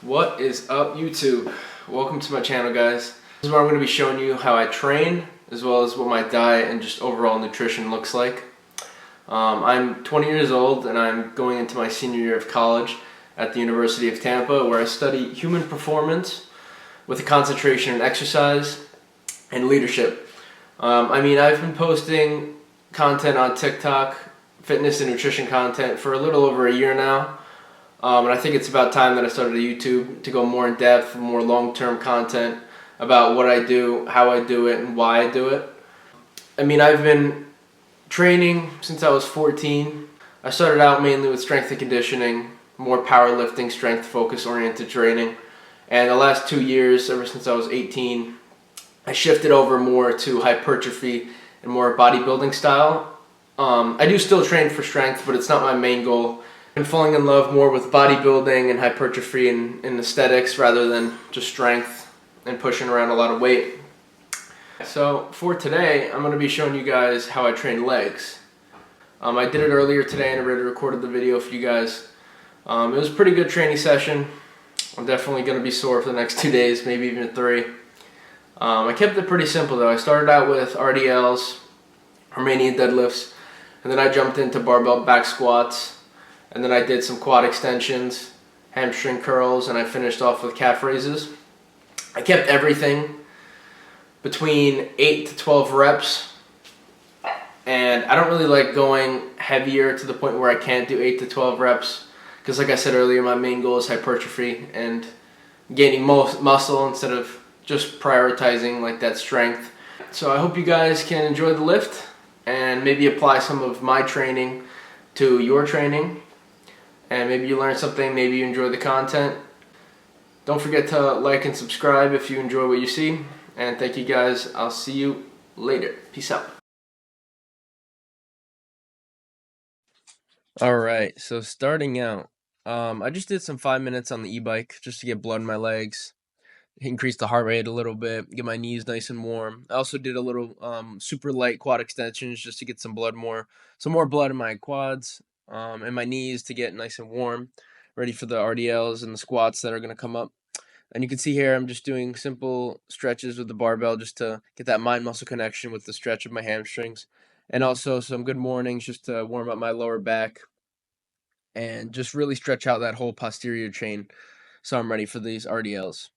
What is up, YouTube? Welcome to my channel, guys. This is where I'm going to be showing you how I train, as well as what my diet and just overall nutrition looks like. I'm 20 years old and I'm going into my senior year of college at the University of Tampa, where I study human performance with a concentration in exercise and leadership. I've been posting content on TikTok, fitness and nutrition content, for a little over a year now. And I think it's about time that I started a YouTube to go more in depth, more long-term content about what I do, how I do it, and why I do it. I've been training since I was 14. I started out mainly with strength and conditioning, more powerlifting, strength focus oriented training. And the last 2 years, ever since I was 18, I shifted over more to hypertrophy and more bodybuilding style. I do still train for strength, but it's not my main goal. I'm falling in love more with bodybuilding and hypertrophy and aesthetics rather than just strength and pushing around a lot of weight. So for today, I'm going to be showing you guys how I train legs. I did it earlier today and I already recorded the video for you guys. It was a pretty good training session. I'm definitely going to be sore for the next 2 days, maybe even 3. I kept it pretty simple though. I started out with RDLs, Romanian deadlifts, and then I jumped into barbell back squats, and then I did some quad extensions, hamstring curls, and I finished off with calf raises. I kept everything between 8 to 12 reps, and I don't really like going heavier to the point where I can't do 8 to 12 reps, because like I said earlier, my main goal is hypertrophy and gaining muscle instead of just prioritizing like that strength. So I hope you guys can enjoy the lift and maybe apply some of my training to your training, and maybe you learn something, maybe you enjoy the content. Don't forget to like and subscribe if you enjoy what you see, and thank you guys. I'll see you later. Peace out. Alright, so starting out, I just did some 5 minutes on the e-bike just to get blood in my legs, increase the heart rate a little bit, get my knees nice and warm. I also did a little super light quad extensions just to get some more blood in my quads and my knees to get nice and warm, ready for the RDLs and the squats that are going to come up. And you can see here I'm just doing simple stretches with the barbell just to get that mind-muscle connection with the stretch of my hamstrings. And also some good mornings just to warm up my lower back and just really stretch out that whole posterior chain so I'm ready for these RDLs.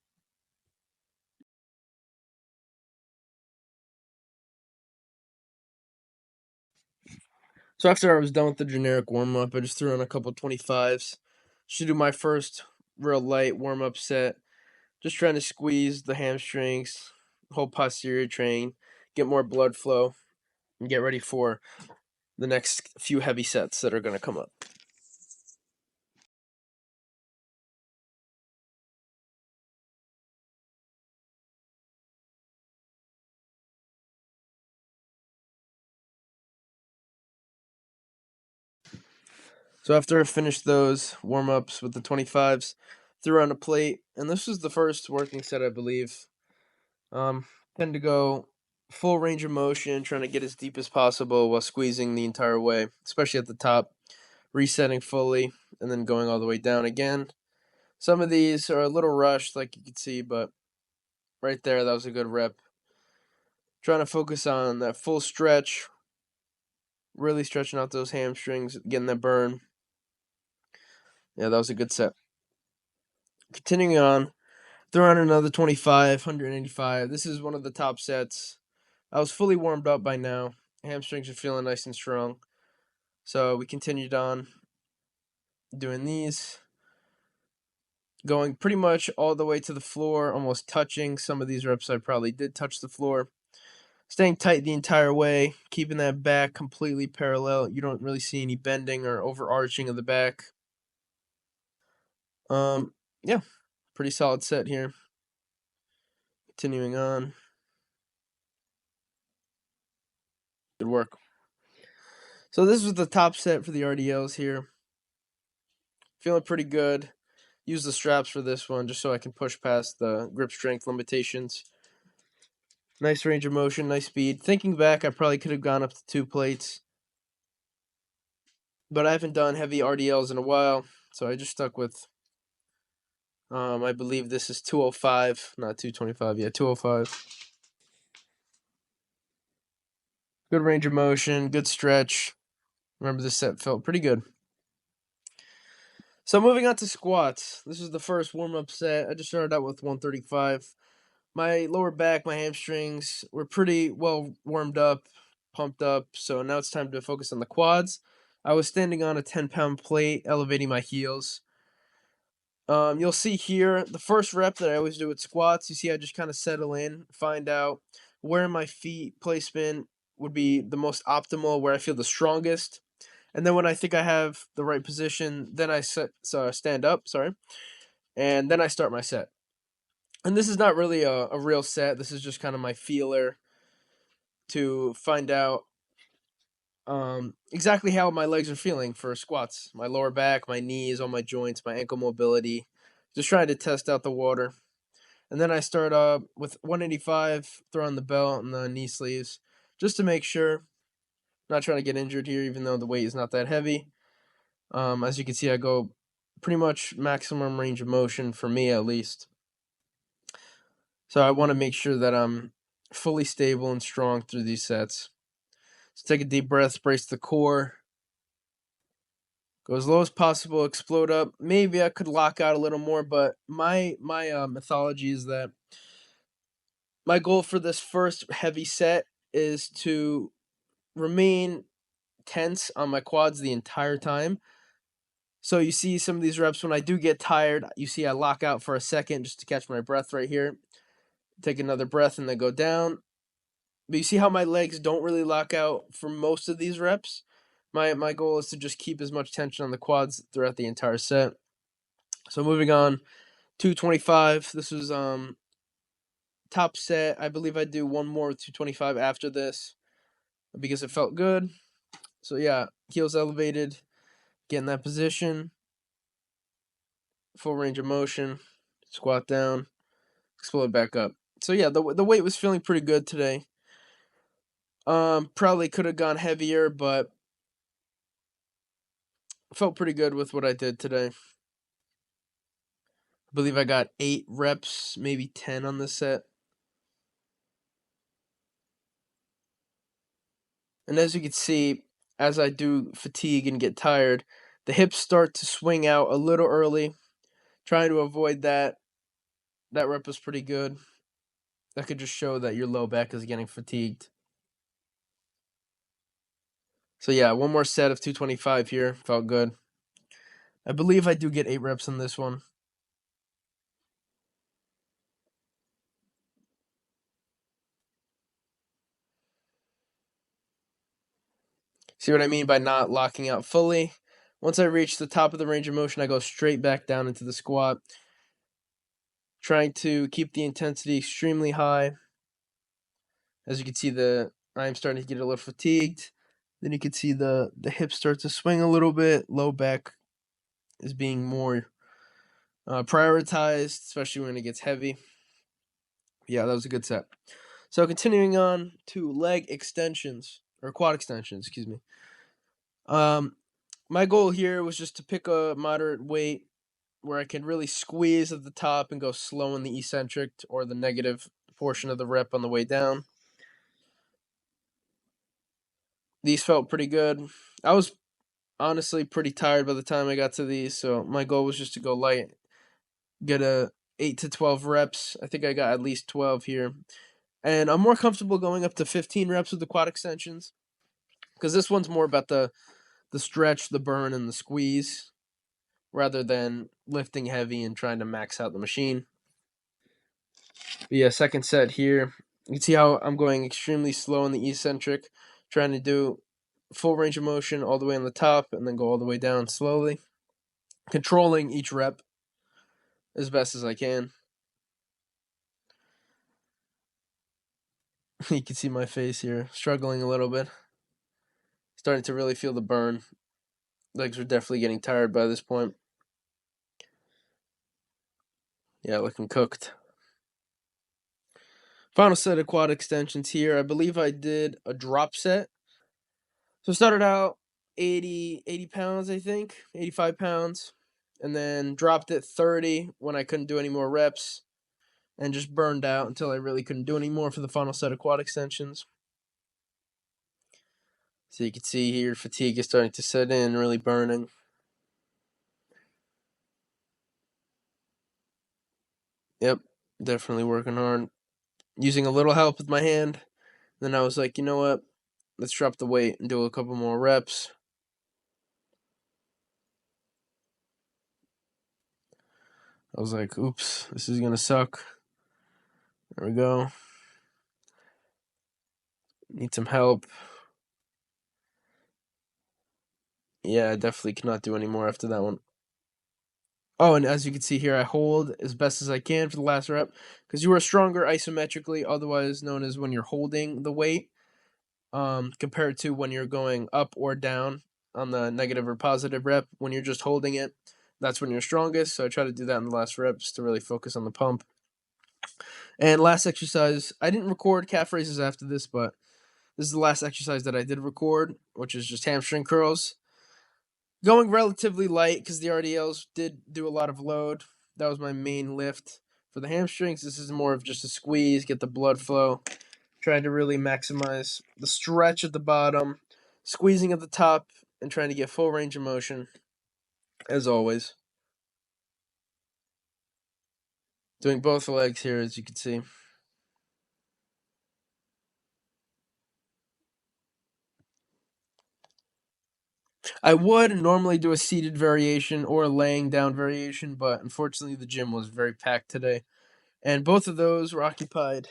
So after I was done with the generic warm-up, I just threw in a couple 25s. Should do my first real light warm-up set. Just trying to squeeze the hamstrings, whole posterior chain, get more blood flow, and get ready for the next few heavy sets that are going to come up. So after I finished those warm-ups with the 25s, threw on a plate, and this was the first working set, I believe. Tend to go full range of motion, trying to get as deep as possible while squeezing the entire way, especially at the top, resetting fully, and then going all the way down again. Some of these are a little rushed, like you can see, but right there, that was a good rep. Trying to focus on that full stretch, really stretching out those hamstrings, getting that burn. Yeah, that was a good set. Continuing on, throw on another 25, 185. This is one of the top sets. I was fully warmed up by now. Hamstrings are feeling nice and strong. So we continued on doing these, going pretty much all the way to the floor, almost touching. Some of these reps I probably did touch the floor. Staying tight the entire way, keeping that back completely parallel. You don't really see any bending or overarching of the back. Yeah, pretty solid set here. Continuing on. Good work. So this was the top set for the RDLs here. Feeling pretty good. Use the straps for this one just so I can push past the grip strength limitations. Nice range of motion, nice speed. Thinking back, I probably could have gone up to 2 plates, but I haven't done heavy RDLs in a while, so I just stuck with I believe this is 205, not 225. Yeah, 205. Good range of motion, good stretch. Remember, this set felt pretty good. So moving on to squats. This is the first warm-up set. I just started out with 135. My lower back, my hamstrings were pretty well warmed up, pumped up. So now it's time to focus on the quads. I was standing on a 10-pound plate, elevating my heels. You'll see here the first rep that I always do with squats. You see, I just kind of settle in, find out where my feet placement would be the most optimal, where I feel the strongest. And then when I think I have the right position, then I stand up, and then I start my set. And this is not really a real set. This is just kind of my feeler to find out exactly how my legs are feeling for squats. My lower back, my knees, all my joints, my ankle mobility. Just trying to test out the water. And then I start with 185, throw on the belt and the knee sleeves, just to make sure. Not trying to get injured here, even though the weight is not that heavy. As you can see, I go pretty much maximum range of motion for me, at least. So I want to make sure that I'm fully stable and strong through these sets. So take a deep breath, brace the core. Go as low as possible, explode up. Maybe I could lock out a little more, but my mythology is that my goal for this first heavy set is to remain tense on my quads the entire time. So you see some of these reps when I do get tired, you see I lock out for a second just to catch my breath right here. Take another breath and then go down. But you see how my legs don't really lock out for most of these reps? My goal is to just keep as much tension on the quads throughout the entire set. So moving on, 225. This was top set. I believe I do one more 225 after this because it felt good. So yeah, heels elevated, get in that position, full range of motion, squat down, explode back up. So yeah, the weight was feeling pretty good today. Probably could have gone heavier, but felt pretty good with what I did today. I believe I got 8 reps, maybe 10 on this set. And as you can see, as I do fatigue and get tired, the hips start to swing out a little early. Trying to avoid that. That rep was pretty good. That could just show that your low back is getting fatigued. So yeah, one more set of 225 here. Felt good. I believe I do get 8 reps on this one. See what I mean by not locking out fully? Once I reach the top of the range of motion, I go straight back down into the squat. Trying to keep the intensity extremely high. As you can see, I'm starting to get a little fatigued. Then you can see the hips start to swing a little bit. Low back is being more prioritized, especially when it gets heavy. Yeah, that was a good set. So continuing on to leg extensions, or quad extensions, excuse me. My goal here was just to pick a moderate weight where I can really squeeze at the top and go slow in the eccentric or the negative portion of the rep on the way down. These felt pretty good. I was honestly pretty tired by the time I got to these, so my goal was just to go light, get a 8 to 12 reps. I think I got at least 12 here. And I'm more comfortable going up to 15 reps with the quad extensions because this one's more about the stretch, the burn, and the squeeze rather than lifting heavy and trying to max out the machine. But yeah, second set here. You can see how I'm going extremely slow in the eccentric, trying to do full range of motion all the way on the top and then go all the way down slowly, controlling each rep as best as I can. You can see my face here, struggling a little bit. Starting to really feel the burn. Legs are definitely getting tired by this point. Yeah, looking cooked. Final set of quad extensions here. I believe I did a drop set. So started out 80 pounds, I think, 85 pounds. and then dropped it 30 when I couldn't do any more reps, and just burned out until I really couldn't do any more for the final set of quad extensions. So you can see here, fatigue is starting to set in, really burning. Yep, definitely working hard. Using a little help with my hand. Then I was like, you know what? Let's drop the weight and do a couple more reps. I was like, oops, this is going to suck. There we go. Need some help. Yeah, I definitely cannot do any more after that one. Oh, and as you can see here, I hold as best as I can for the last rep, because you are stronger isometrically, otherwise known as when you're holding the weight, compared to when you're going up or down on the negative or positive rep. When you're just holding it, that's when you're strongest. So I try to do that in the last reps to really focus on the pump. And last exercise, I didn't record calf raises after this, but this is the last exercise that I did record, which is just hamstring curls. Going relatively light because the RDLs did do a lot of load. That was my main lift. For the hamstrings, this is more of just a squeeze, get the blood flow. Trying to really maximize the stretch at the bottom, squeezing at the top, and trying to get full range of motion, as always. Doing both legs here, as you can see. I would normally do a seated variation or a laying down variation, but unfortunately the gym was very packed today, and both of those were occupied,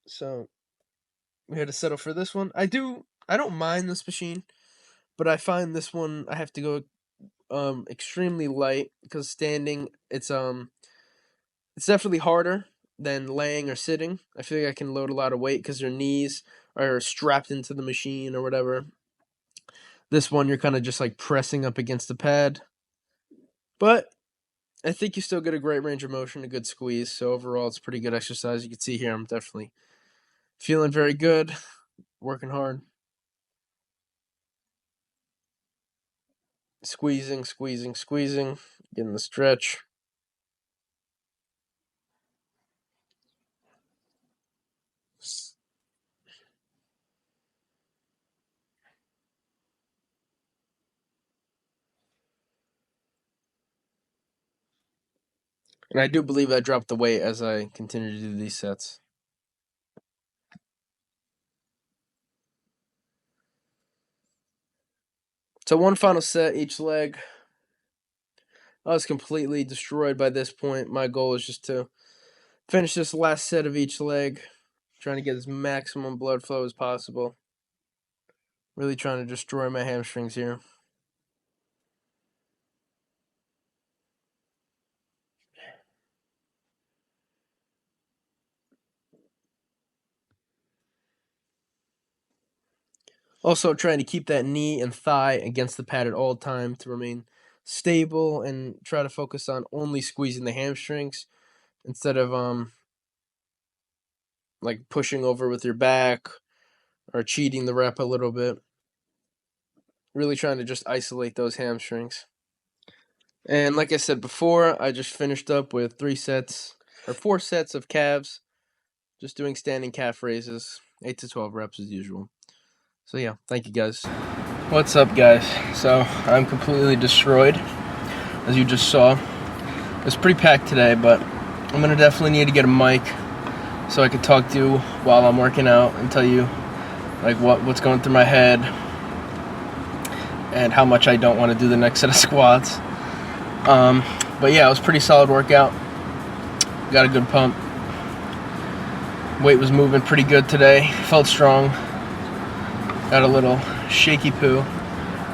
so we had to settle for this one. I don't mind this machine, but I find this one I have to go extremely light, because standing it's definitely harder than laying or sitting. I feel like I can load a lot of weight because your knees are strapped into the machine or whatever. This one, you're kind of just like pressing up against the pad. But I think you still get a great range of motion, a good squeeze. So overall, it's a pretty good exercise. You can see here, I'm definitely feeling very good, working hard. Squeezing, squeezing, squeezing, getting the stretch. And I do believe I dropped the weight as I continue to do these sets. So one final set each leg. I was completely destroyed by this point. My goal is just to finish this last set of each leg, trying to get as maximum blood flow as possible. Really trying to destroy my hamstrings here. Also trying to keep that knee and thigh against the pad at all time to remain stable, and try to focus on only squeezing the hamstrings instead of like pushing over with your back or cheating the rep a little bit. Really trying to just isolate those hamstrings. And like I said before, I just finished up with 4 sets of calves, just doing standing calf raises, 8 to 12 reps as usual. So yeah, thank you guys. What's up, guys? So I'm completely destroyed, as you just saw. It's pretty packed today, but I'm gonna definitely need to get a mic so I can talk to you while I'm working out and tell you like what's going through my head and how much I don't want to do the next set of squats. But yeah, it was a pretty solid workout. Got a good pump. Weight was moving pretty good today. Felt strong. Got a little shaky poo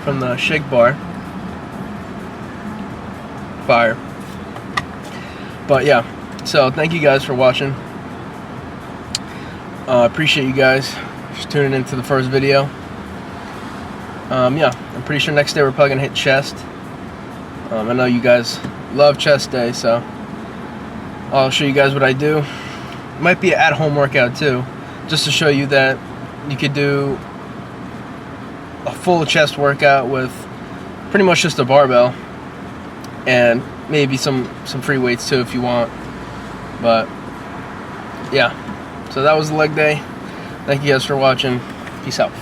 from the shake bar. Fire. But yeah, so thank you guys for watching. Appreciate you guys for tuning into the first video. Yeah, I'm pretty sure next day we're probably gonna hit chest. I know you guys love chest day, so I'll show you guys what I do. It might be an at-home workout too, just to show you that you could do a full chest workout with pretty much just a barbell and maybe some free weights too if you want. But yeah, so that was the leg day. Thank you guys for watching. Peace out.